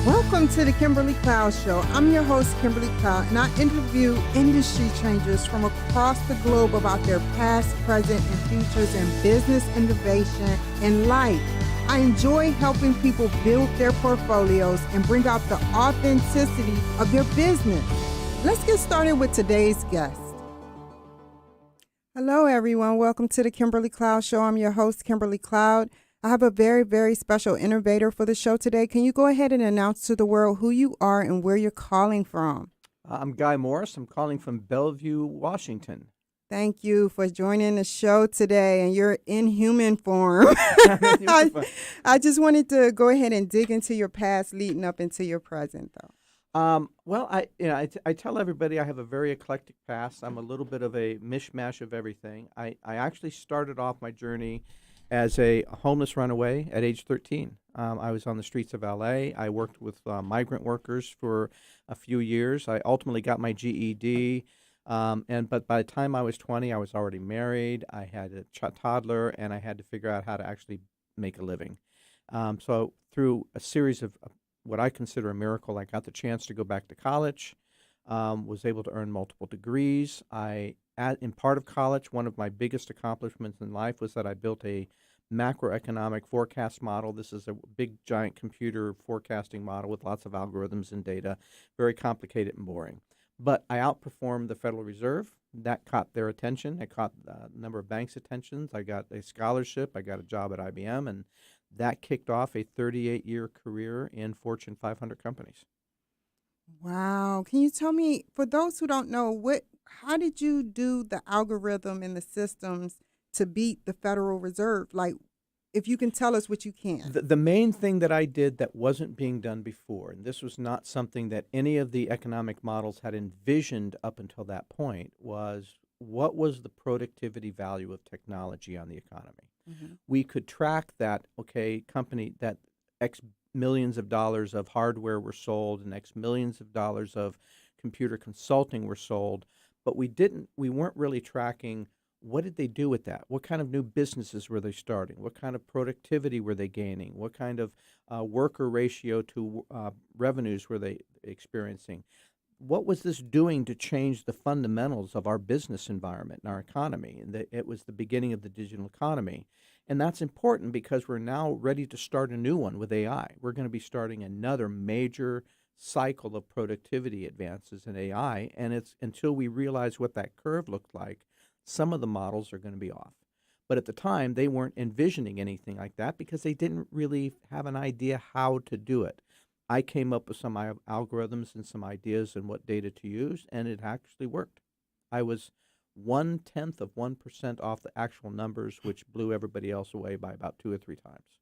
Welcome to the Kimberly Cloud Show. I'm your host, Kimberly Cloud, and I interview industry changers from across the globe about their past, present, and futures in business, innovation, and life. I enjoy helping people build their portfolios and bring out the authenticity of their business. Let's get started with today's guest. Hello, everyone. Welcome to the Kimberly Cloud Show. I'm your host, Kimberly Cloud. I have a very, very special innovator for the show today. Can you go ahead and announce to the world who you are and where you're calling from? I'm Guy Morris. I'm calling from Bellevue, Washington. Thank you for joining the show today, and you're in human form. I just wanted to go ahead and dig into your past leading up into your present, though. I tell everybody I have a very eclectic past. I'm a little bit of a mishmash of everything. I actually started off my journey as a homeless runaway at age 13. I was on the streets of LA. I worked with migrant workers for a few years. I ultimately got my GED. But by the time I was 20, I was already married. I had a toddler, and I had to figure out how to actually make a living. So through a series of what I consider a miracle, I got the chance to go back to college, was able to earn multiple degrees. In part of college, one of my biggest accomplishments in life was that I built a macroeconomic forecast model. This is a big, giant computer forecasting model with lots of algorithms and data, very complicated and boring. But I outperformed the Federal Reserve. That caught their attention. It caught a number of banks' attentions. I got a scholarship. I got a job at IBM, and that kicked off a 38-year career in Fortune 500 companies. Wow. Can you tell me, for those who don't know, how did you do the algorithm and the systems to beat the Federal Reserve? Like, if you can tell us what you can. The main thing that I did that wasn't being done before, and this was not something that any of the economic models had envisioned up until that point, was what was the productivity value of technology on the economy? Mm-hmm. We could track that, company, that X millions of dollars of hardware were sold and X millions of dollars of computer consulting were sold, but we weren't really tracking what did they do with that? What kind of new businesses were they starting? What kind of productivity were they gaining? What kind of worker ratio to revenues were they experiencing? What was this doing to change the fundamentals of our business environment and our economy? And it was the beginning of the digital economy. And that's important because we're now ready to start a new one with AI. We're going to be starting another major cycle of productivity advances in AI. And it's until we realize what that curve looked like, some of the models are going to be off. But at the time, they weren't envisioning anything like that because they didn't really have an idea how to do it. I came up with some algorithms and some ideas and what data to use, and it actually worked. I was 0.1% off the actual numbers, which blew everybody else away by about 2 or 3 times.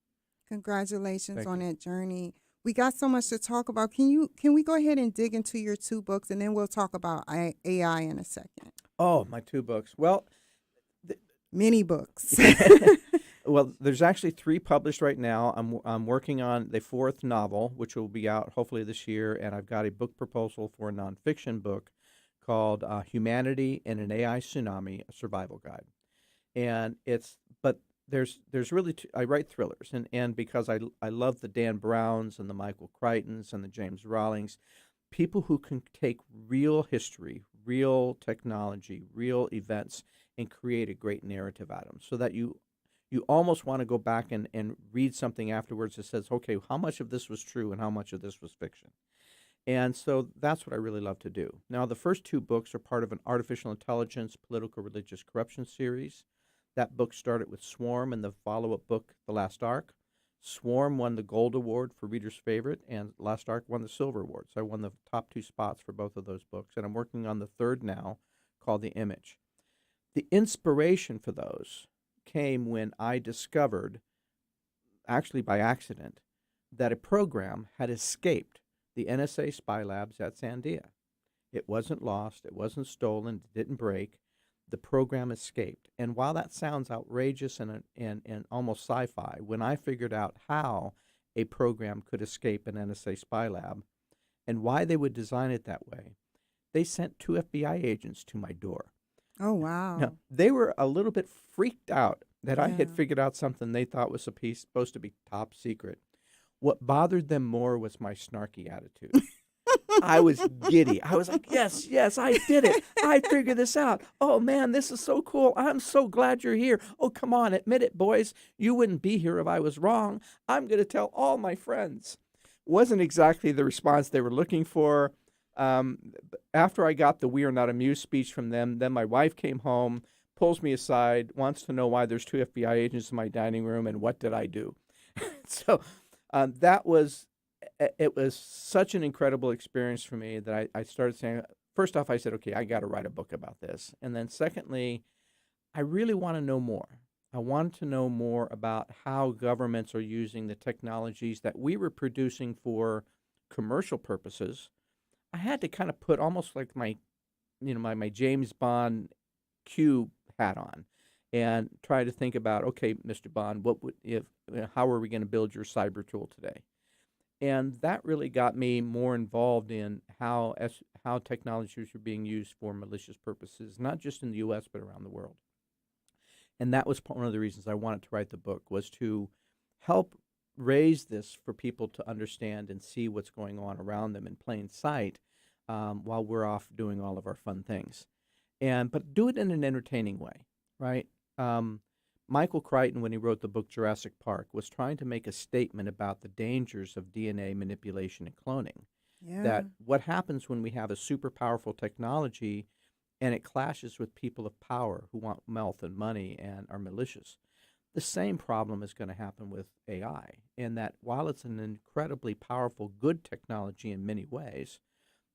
Congratulations on that journey. We got so much to talk about. Can we go ahead and dig into your 2 books, and then we'll talk about AI in a second? Oh, my 2 books. Well, many books. Well, there's actually 3 published right now. I'm working on the 4th novel, which will be out hopefully this year, and I've got a book proposal for a nonfiction book called Humanity in an AI Tsunami: A Survival Guide. And there's really I write thrillers, and because I love the Dan Browns and the Michael Crichtons and the James Rawlings, people who can take real history, real technology, real events, and create a great narrative out of them, so that you almost want to go back and read something afterwards that says, okay, how much of this was true and how much of this was fiction? And so that's what I really love to do. Now, the first 2 books are part of an artificial intelligence, political, religious corruption series. That book started with Swarm and the follow-up book, The Last Ark. Swarm won the Gold Award for Reader's Favorite, and Last Ark won the Silver Award. So I won the top 2 spots for both of those books, and I'm working on the 3rd now, called The Image. The inspiration for those came when I discovered, actually by accident, that a program had escaped the NSA spy labs at Sandia. It wasn't lost, it wasn't stolen, it didn't break. The program escaped. And while that sounds outrageous and almost sci-fi, when I figured out how a program could escape an NSA spy lab and why they would design it that way, they sent 2 FBI agents to my door. Oh, wow. Now, they were a little bit freaked out that I had figured out something they thought was supposed to be top secret. What bothered them more was my snarky attitude. I was giddy. I was like, yes, yes, I did it. I figured this out. Oh, man, this is so cool. I'm so glad you're here. Oh, come on, admit it, boys. You wouldn't be here if I was wrong. I'm going to tell all my friends. Wasn't exactly the response they were looking for. After I got the "We are not amused" speech from them, then my wife came home, pulls me aside, wants to know why there's 2 FBI agents in my dining room and what did I do. So that was it was such an incredible experience for me that I started saying, first off, I said, okay, I got to write a book about this. And then secondly, I really want to know more. I wanted to know more about how governments are using the technologies that we were producing for commercial purposes. I had to kind of put almost like my James Bond Q hat on and try to think about, okay, Mr. Bond, what would if how are we going to build your cyber tool today? And that really got me more involved in how technologies are being used for malicious purposes, not just in the U.S. but around the world. And that was one of the reasons I wanted to write the book, was to help raise this for people to understand and see what's going on around them in plain sight, while we're off doing all of our fun things, but do it in an entertaining way, right? Michael Crichton, when he wrote the book Jurassic Park, was trying to make a statement about the dangers of DNA manipulation and cloning. Yeah. That what happens when we have a super powerful technology and it clashes with people of power who want wealth and money and are malicious. The same problem is going to happen with AI, in that while it's an incredibly powerful, good technology in many ways,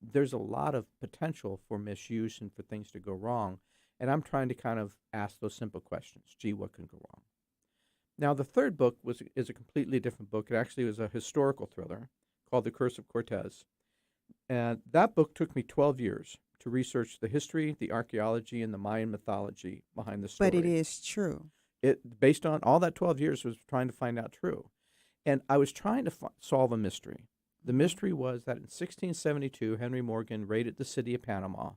there's a lot of potential for misuse and for things to go wrong. And I'm trying to kind of ask those simple questions. Gee, what can go wrong? Now, the third book is a completely different book. It actually was a historical thriller called The Curse of Cortez. And that book took me 12 years to research the history, the archaeology, and the Mayan mythology behind the story. But it is true. It, based on all that 12 years, was trying to find out true. And I was trying to solve a mystery. The mystery was that in 1672, Henry Morgan raided the city of Panama,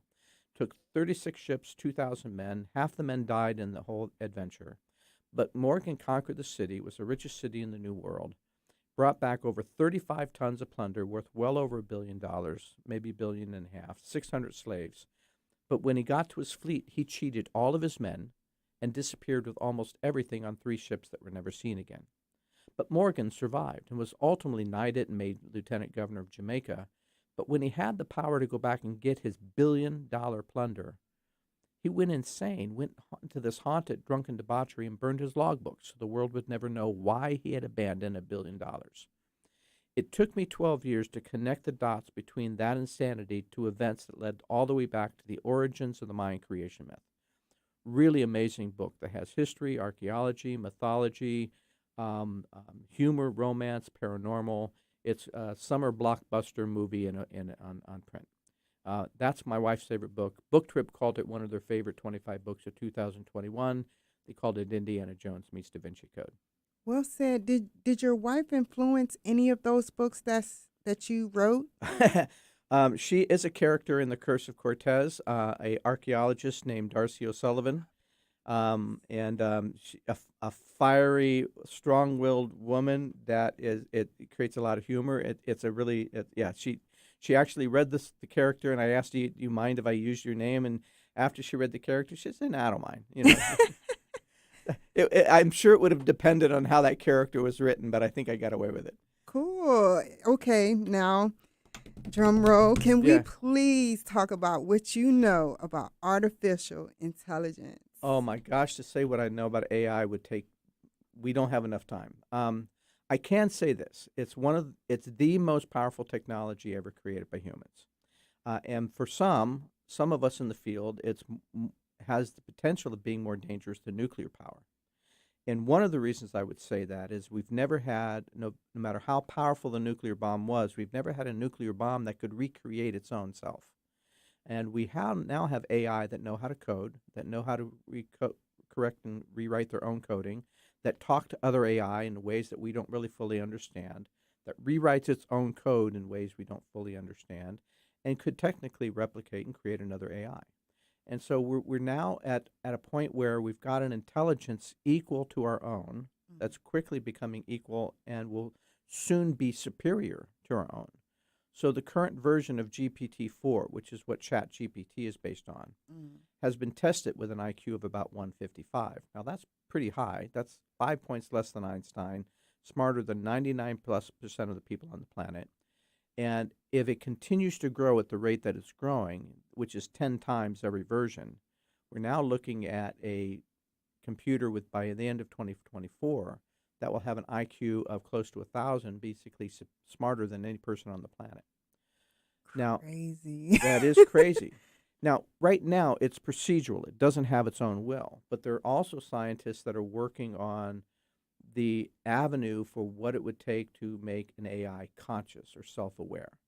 took 36 ships, 2,000 men. Half the men died in the whole adventure. But Morgan conquered the city. It was the richest city in the New World. Brought back over 35 tons of plunder worth well over $1 billion, maybe $1.5 billion, 600 slaves. But when he got to his fleet, he cheated all of his men and disappeared with almost everything on 3 ships that were never seen again. But Morgan survived and was ultimately knighted and made lieutenant governor of Jamaica. But when he had the power to go back and get his $1 billion plunder, he went insane, went into this haunted, drunken debauchery and burned his logbooks so the world would never know why he had abandoned $1 billion. It took me 12 years to connect the dots between that insanity to events that led all the way back to the origins of the Mayan creation myth. Really amazing book that has history, archaeology, mythology, humor, romance, paranormal. It's a summer blockbuster movie on print. That's my wife's favorite book. Book Trip called it one of their favorite 25 books of 2021. They called it Indiana Jones Meets Da Vinci Code. Well said. Did your wife influence any of those books that you wrote? She is a character in The Curse of Cortez, a archaeologist named Darcy O'Sullivan, she, a fiery, strong-willed woman that it creates a lot of humor. She actually read the character, and I asked, do you mind if I use your name? And after she read the character, she said, "No, I don't mind." You know, I'm sure it would have depended on how that character was written, but I think I got away with it. Cool. Okay, now, drum roll. Can we please talk about what you know about artificial intelligence? Oh my gosh, to say what I know about AI we don't have enough time. I can say this: it's the most powerful technology ever created by humans, and for some of us in the field, has the potential of being more dangerous than nuclear power. And one of the reasons I would say that is we've never had, no matter how powerful the nuclear bomb was, we've never had a nuclear bomb that could recreate its own self. And we now have AI that know how to code, that know how to correct and rewrite their own coding, that talk to other AI in ways that we don't really fully understand, that rewrites its own code in ways we don't fully understand, and could technically replicate and create another AI. And so we're now at a point where we've got an intelligence equal to our own that's quickly becoming equal and will soon be superior to our own. So the current version of GPT-4, which is what ChatGPT is based on, has been tested with an IQ of about 155. Now that's pretty high. That's 5 points less than Einstein, smarter than 99+% of the people on the planet. And if it continues to grow at the rate that it's growing, which is 10 times every version, we're now looking at a computer with, by the end of 2024, that will have an IQ of close to 1,000, basically smarter than any person on the planet. Now, Crazy. that is crazy. Now, right now, it's procedural. It doesn't have its own will. But there are also scientists that are working on the avenue for what it would take to make an AI conscious or self-aware.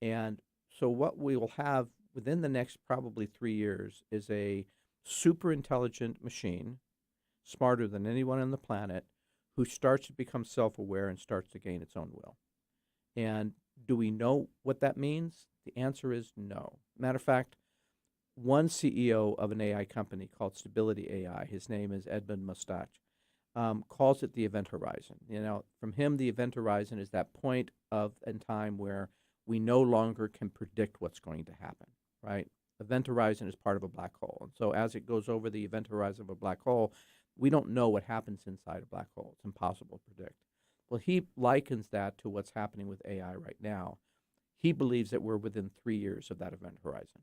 And so what we will have within the next probably 3 years is a super intelligent machine, smarter than anyone on the planet, who starts to become self-aware and starts to gain its own will. And do we know what that means? The answer is no. Matter of fact, one CEO of an AI company called Stability AI, his name is Edmund Mustach, calls it the event horizon. You know, from him, the event horizon is that point in time where we no longer can predict what's going to happen, right? Event horizon is part of a black hole. And so as it goes over the event horizon of a black hole, we don't know what happens inside a black hole. It's impossible to predict. Well, he likens that to what's happening with AI right now. He believes that we're within 3 years of that event horizon.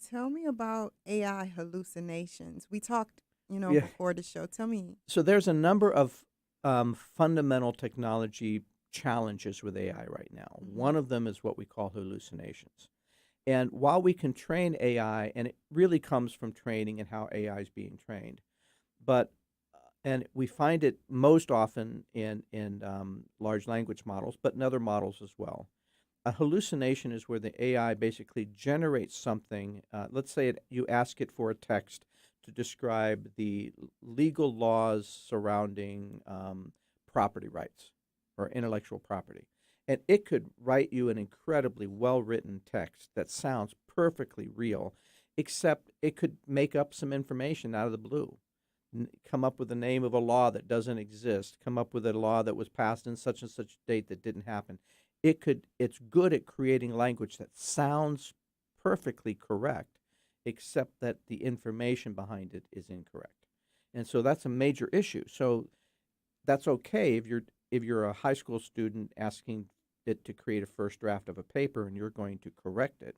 Tell me about AI hallucinations. We talked, Yeah. before the show. Tell me. So there's a number of fundamental technology challenges with AI right now. One of them is what we call hallucinations. And while we can train AI, and it really comes from training and how AI is being trained, but and we find it most often in large language models, but in other models as well. A hallucination is where the AI basically generates something. Let's say you ask it for a text to describe the legal laws surrounding property rights or intellectual property. And it could write you an incredibly well-written text that sounds perfectly real, except it could make up some information out of the blue. Come up with the name of a law that doesn't exist, come up with a law that was passed in such and such date that didn't happen. It's good at creating language that sounds perfectly correct, except that the information behind it is incorrect. And so that's a major issue. So that's okay if you're a high school student asking it to create a first draft of a paper and you're going to correct it.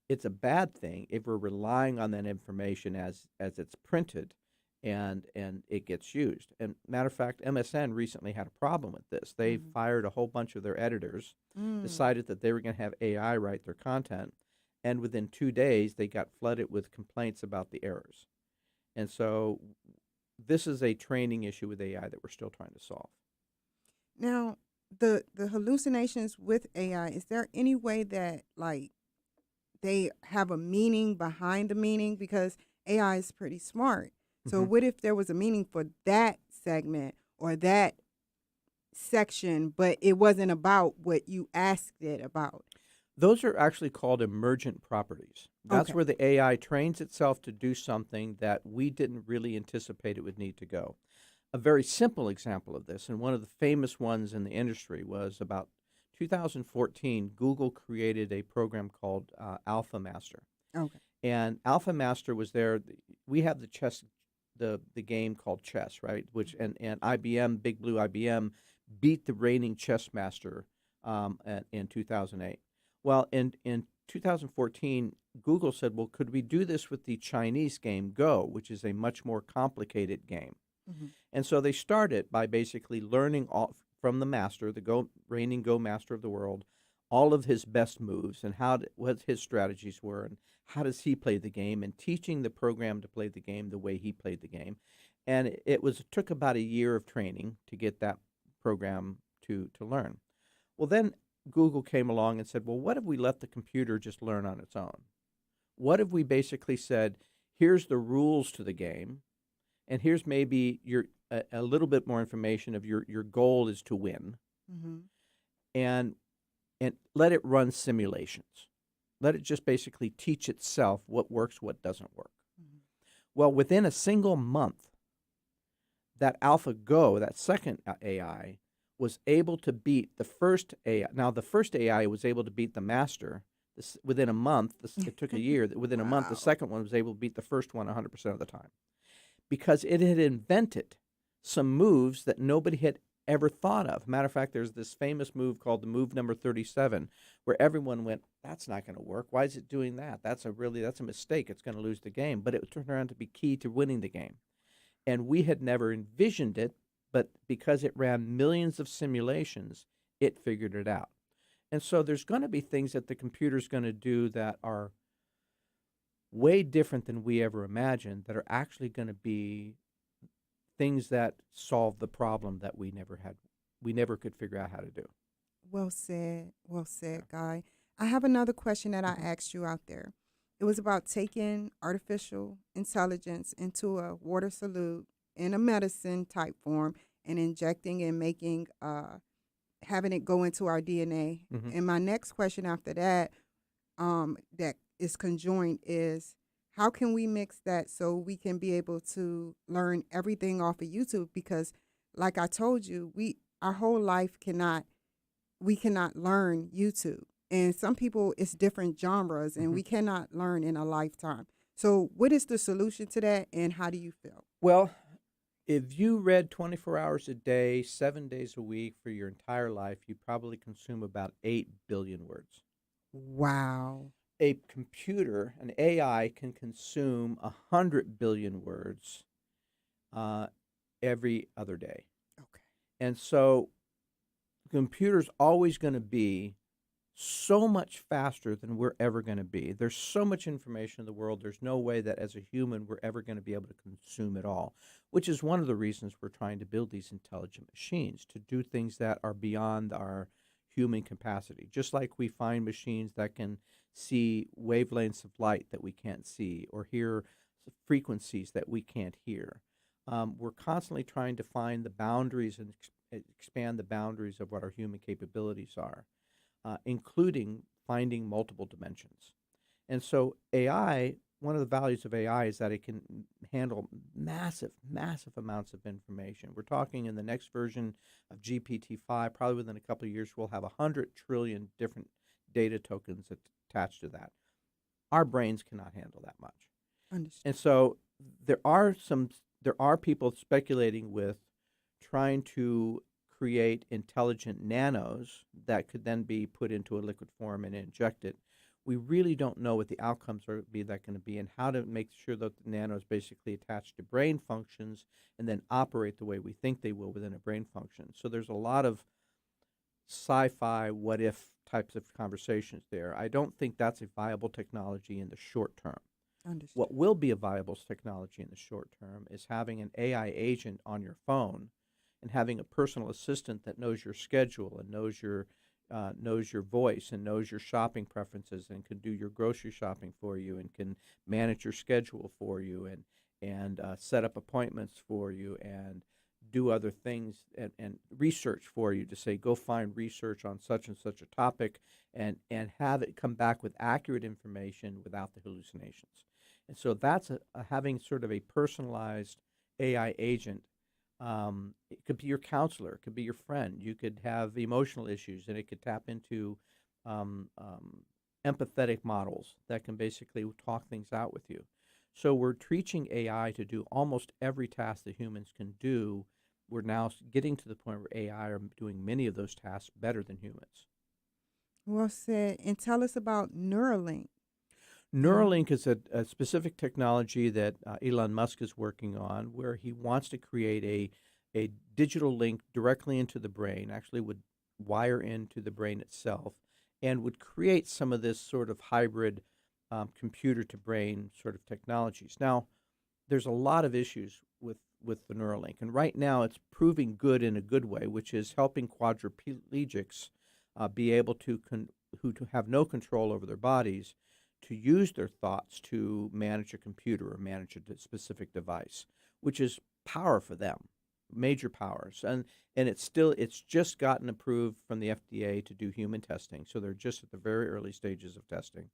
It's a bad thing if we're relying on that information as it's printed and it gets used. And matter of fact, MSN recently had a problem with this. They fired a whole bunch of their editors, decided that they were going to have AI write their content, and within 2 days they got flooded with complaints about the errors. And so this is a training issue with AI that we're still trying to solve. Now, the hallucinations with AI, is there any way that they have a meaning behind the meaning? Because AI is pretty smart. So what if there was a meaning for that segment or that section, but it wasn't about what you asked it about? Those are actually called emergent properties. That's Okay. where the AI trains itself to do something that we didn't really anticipate it would need to go. A very simple example of this, and one of the famous ones in the industry, was about 2014. Google created a program called Alpha Master. Okay. And Alpha Master was there. We have the game called chess, right? Which and IBM, Big Blue IBM, beat the reigning chess master in 2008. Well, in 2014, Google said, well, could we do this with the Chinese game Go, which is a much more complicated game? And so they started by basically learning all from the master, the reigning Go master of the world, all of his best moves and what his strategies were and how does he play the game, and teaching the program to play the game the way he played the game. And it took about a year of training to get that program to learn. Well, then Google came along and said, well, what if we let the computer just learn on its own? What if we basically said, here's the rules to the game, and here's maybe a little bit more information of your goal is to win, and let it run simulations. Let it just basically teach itself what works, what doesn't work. Well, within a single month, that AlphaGo, that second AI, was able to beat the first AI. Now, the first AI was able to beat the master within a month. It took a year. Within a month, the Wow. second one was able to beat the first one 100% of the time because it had invented some moves that nobody had ever thought of. Matter of fact, there's this famous move called the move number 37, where everyone went, "That's not going to work. Why is it doing that? That's a mistake. It's going to lose the game." But it turned around to be key to winning the game. And we had never envisioned it, but because it ran millions of simulations, it figured it out. And so there's going to be things that the computer's going to do that are way different than we ever imagined, that are actually going to be things that solve the problem that we never could figure out how to do. Well said. Well Yeah. said, Guy. I have another question that I Mhm. asked you out there. It was about taking artificial intelligence into a water solute in a medicine type form and injecting and making having it go into our DNA. Mhm. And my next question after that, that is conjoined, is how can we mix that so we can be able to learn everything off of YouTube? Because like I told you, our whole life we cannot learn YouTube. And some people, it's different genres, and Mhm. we cannot learn in a lifetime. So, what is the solution to that, and how do you feel? Well, if you read 24 hours a day, 7 days a week for your entire life, you probably consume about 8 billion words. Wow. A computer, an AI, can consume 100 billion words uh, every other day. Okay. And so the computer's always going to be so much faster than we're ever going to be. There's so much information in the world. There's no way that as a human we're ever going to be able to consume it all, which is one of the reasons we're trying to build these intelligent machines to do things that are beyond our human capacity. Just like we find machines that can see wavelengths of light that we can't see or hear frequencies that we can't hear. We're constantly trying to find the boundaries and expand the boundaries of what our human capabilities are, including finding multiple dimensions. And so AI, one of the values of AI is that it can handle massive, massive amounts of information. We're talking in the next version of GPT-5, probably within a couple of years, we'll have 100 trillion different data tokens attached to that. Our brains cannot handle that much. And Understood. so there are some there are people speculating with trying to create intelligent nanos that could then be put into a liquid form and injected. We really don't know what the outcomes are be that going to be and how to make sure that the nanos basically attach to brain functions and then operate the way we think they will within a brain function. So there's a lot of sci-fi what if types of conversations there. I don't think that's a viable technology in the short term. Understood. What will be a viable technology in the short term is having an AI agent on your phone and having a personal assistant that knows your schedule and knows your voice and knows your shopping preferences and can do your grocery shopping for you and can manage your schedule for you and set up appointments for you and do other things and research for you to say go find research on such and such a topic and have it come back with accurate information without the hallucinations. And so that's having sort of a personalized AI agent. It could be your counselor, it could be your friend. You could have emotional issues, and it could tap into um, um, empathetic models that can basically talk things out with you. So we're teaching AI to do almost every task that humans can do. We're now getting to the point where AI are doing many of those tasks better than humans. Well said. And tell us about Neuralink. And Neuralink is a specific technology that Elon Musk is working on where he wants to create a digital link directly into the brain, actually would wire into the brain itself, and would create some of this sort of hybrid computer to brain sort of technologies. Now, there's a lot of issues with the Neuralink, and right now it's proving good in a good way, which is helping quadriplegics be able to who to have no control over their bodies to use their thoughts to manage a computer or manage a specific device, which is power for them, major powers, and it's just gotten approved from the FDA to do human testing, so they're just at the very early stages of testing.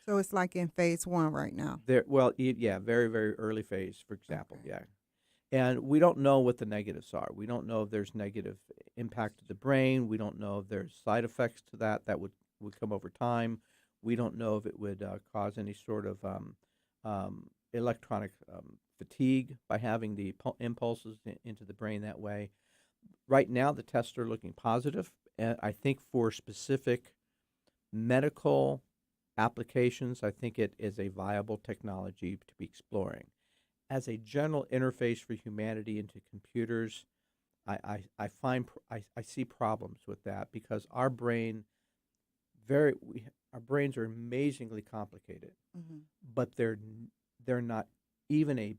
so it's like in phase 1 right now. There, well, yeah, very, very early phase, for example, Okay. yeah. And we don't know what the negatives are. We don't know if there's negative impact to the brain. We don't know if there's side effects to that would come over time. We don't know if it would cause any sort of electronic fatigue by having the impulses into the brain that way. Right now, the tests are looking positive, and I think for specific medical applications, I think it is a viable technology to be exploring. As a general interface for humanity into computers, I see problems with that because our brains are amazingly complicated, Hmm. but they're not even a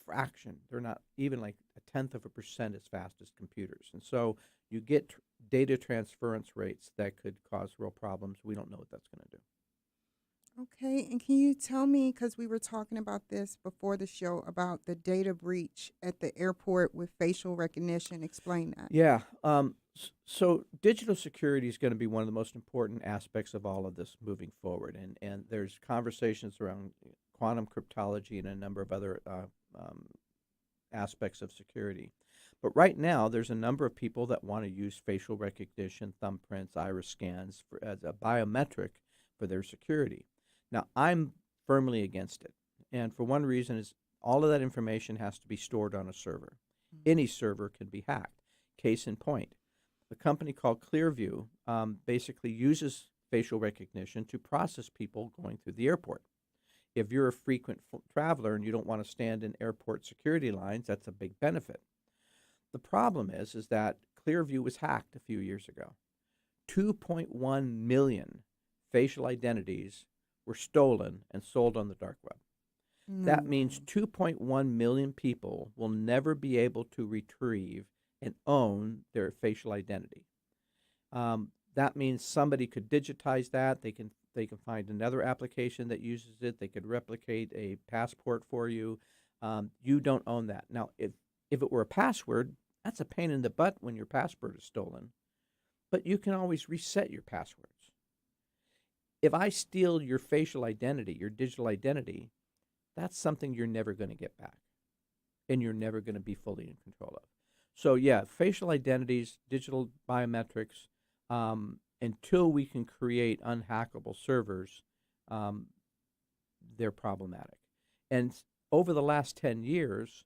fraction. They're not even like a tenth of a percent as fast as computers, and so you get data transference rates that could cause real problems. We don't know what that's going to do. Okay, and can you tell me, because we were talking about this before the show, about the data breach at the airport with facial recognition? Explain that. Yeah. So digital security is going to be one of the most important aspects of all of this moving forward, and there's conversations around quantum cryptology and a number of other aspects of security. But right now, there's a number of people that want to use facial recognition, thumbprints, iris scans as a biometric for their security. Now, I'm firmly against it, and for one reason is all of that information has to be stored on a server. Any server can be hacked. Case in point, a company called Clearview basically uses facial recognition to process people going through the airport. If you're a frequent traveler and you don't want to stand in airport security lines, that's a big benefit. The problem is that Clearview was hacked a few years ago. 2.1 million facial identities were stolen and sold on the dark web. No That means way. 2.1 million people will never be able to retrieve and own their facial identity. That means somebody could digitize that. They can find another application that uses it. They could replicate a passport for you. You don't own that. Now, if it were a password, that's a pain in the butt when your password is stolen. But you can always reset your passwords. If I steal your facial identity, your digital identity, that's something you're never going to get back, and you're never going to be fully in control of. So yeah, facial identities, digital biometrics, until we can create unhackable servers, um, they're problematic. And over the last 10 years,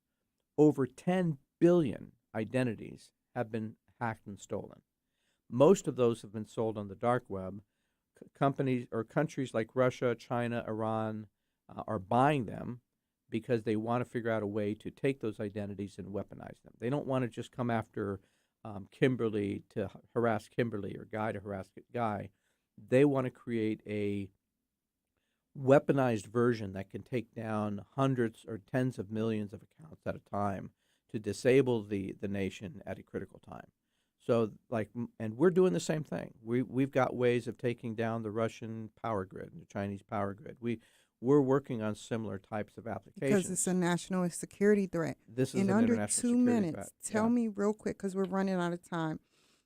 over 10 billion identities have been hacked and stolen. Most of those have been sold on the dark web. Companies or countries like Russia, China, Iran are buying them because they want to figure out a way to take those identities and weaponize them. They don't want to just come after Kimberly to harass Kimberly or Guy to harass Guy. They want to create a weaponized version that can take down hundreds or tens of millions of accounts at a time to disable the nation at a critical time. So, and we're doing the same thing. We've got ways of taking down the Russian power grid and the Chinese power grid. We're working on similar types of Because it's a applications. national security threat. This is In an under international two security threat. minutes, tell Yeah. me real quick, because we're running out of time.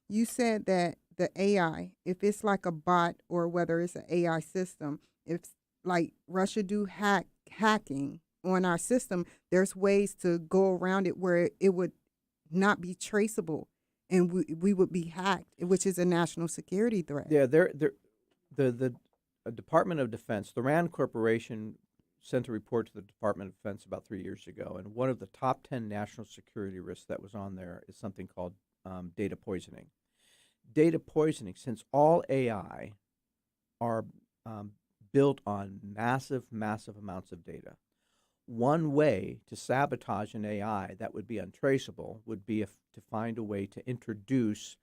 You said that the AI, if it's like a bot or whether it's an AI system, if like Russia do hacking on our system, there's ways to go around it where it would not be traceable and we would be hacked, which is a national security threat. Yeah, the Department of Defense, the RAND Corporation, sent a report to the Department of Defense about 3 years ago, and one of the top 10 national security risks that was on there is something called data poisoning. Data poisoning, since all AI are built on massive, massive amounts of data. One way to sabotage an AI that would be untraceable would be to find a way to introduce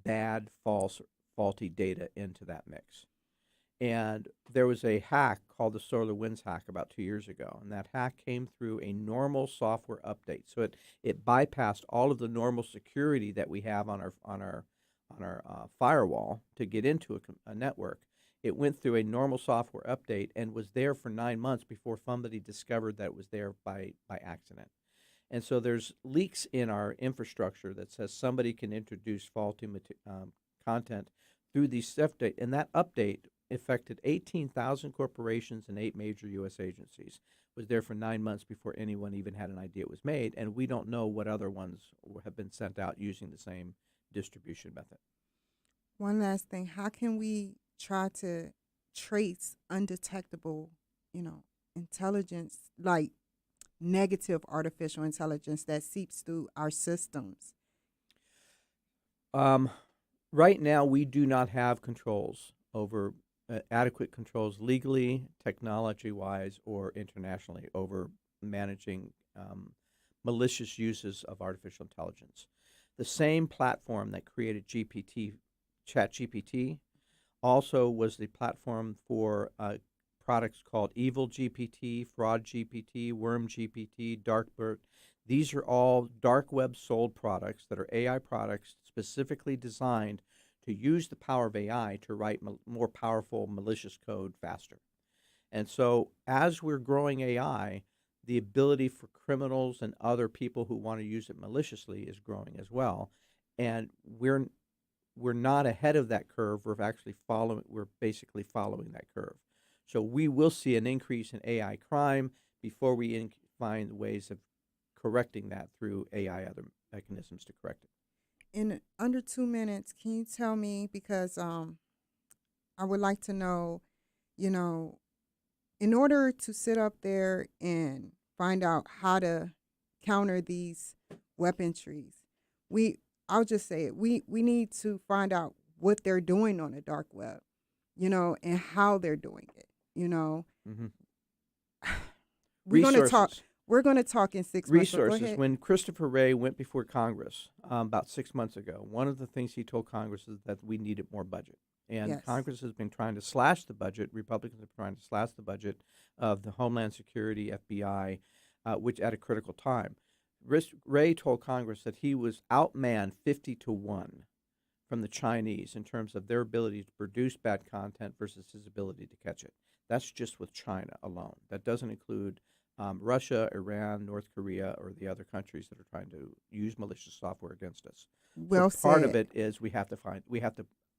bad, false, faulty data into that mix. And there was a hack called the SolarWinds hack about 2 years ago, and that hack came through a normal software update. So it bypassed all of the normal security that we have on our firewall to get into a network. It went through a normal software update and was there for 9 months before somebody discovered that it was there by accident. And so there's leaks in our infrastructure that says somebody can introduce faulty content through the update, and that update affected 18,000 corporations and 8 major U.S. agencies. was there for 9 months before anyone even had an idea it was made, and we don't know what other ones have been sent out using the same distribution method. One last thing, how can we try to trace undetectable, intelligence, like negative artificial intelligence that seeps through our systems? Um, right now, we do not have controls over adequate controls legally, technology-wise, or internationally over managing malicious uses of artificial intelligence. The same platform that created ChatGPT, also was the platform for products called Evil GPT, Fraud GPT, Worm GPT, Darkbird. These are all dark web sold products that are AI products specifically designed to use the power of AI to write more powerful malicious code faster. And so, as we're growing AI, the ability for criminals and other people who want to use it maliciously is growing as well. And we're not ahead of that curve. We're basically following that curve. So we will see an increase in AI crime before we find ways of correcting that through AI other mechanisms to correct it. In under 2 minutes, can you tell me, because I would like to know, you know, in order to sit up there and find out how to counter these weaponries, I'll just say it, we need to find out what they're doing on the dark web, and how they're doing it, Mm-hmm. We're going to talk. Resources. We're going to talk in 6 months. So go Resources. ahead. When Christopher Wray went before Congress about 6 months ago, one of the things he told Congress is that we needed more budget. And Yes. Congress has been trying to slash the budget. Republicans are trying to slash the budget of the Homeland Security, FBI, which at a critical time. Wray told Congress that he was outmanned 50-1 from the Chinese in terms of their ability to produce bad content versus his ability to catch it. That's just with China alone. That doesn't include Russia, Iran, North Korea, or the other countries that are trying to use malicious software against us. Well So part of said. it is we have to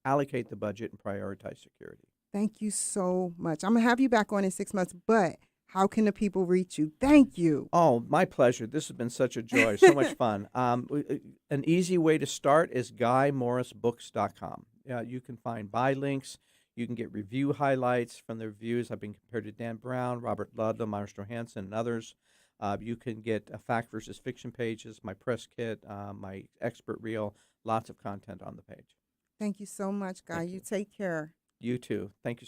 allocate the budget and prioritize security. Thank you so much. I'm going to have you back on in 6 months, but how can the people reach you? Thank you. Oh, my pleasure. This has been such a joy, so much fun. An easy way to start is GuyMorrisBooks.com. You can find buy links. You can get review highlights from the reviews. I've been compared to Dan Brown, Robert Ludlum, Maestro Hansen, and others. You can get fact versus fiction pages, my press kit, my expert reel, lots of content on the page. Thank you so much, Guy. Thank You you. take care. You too. Thank you so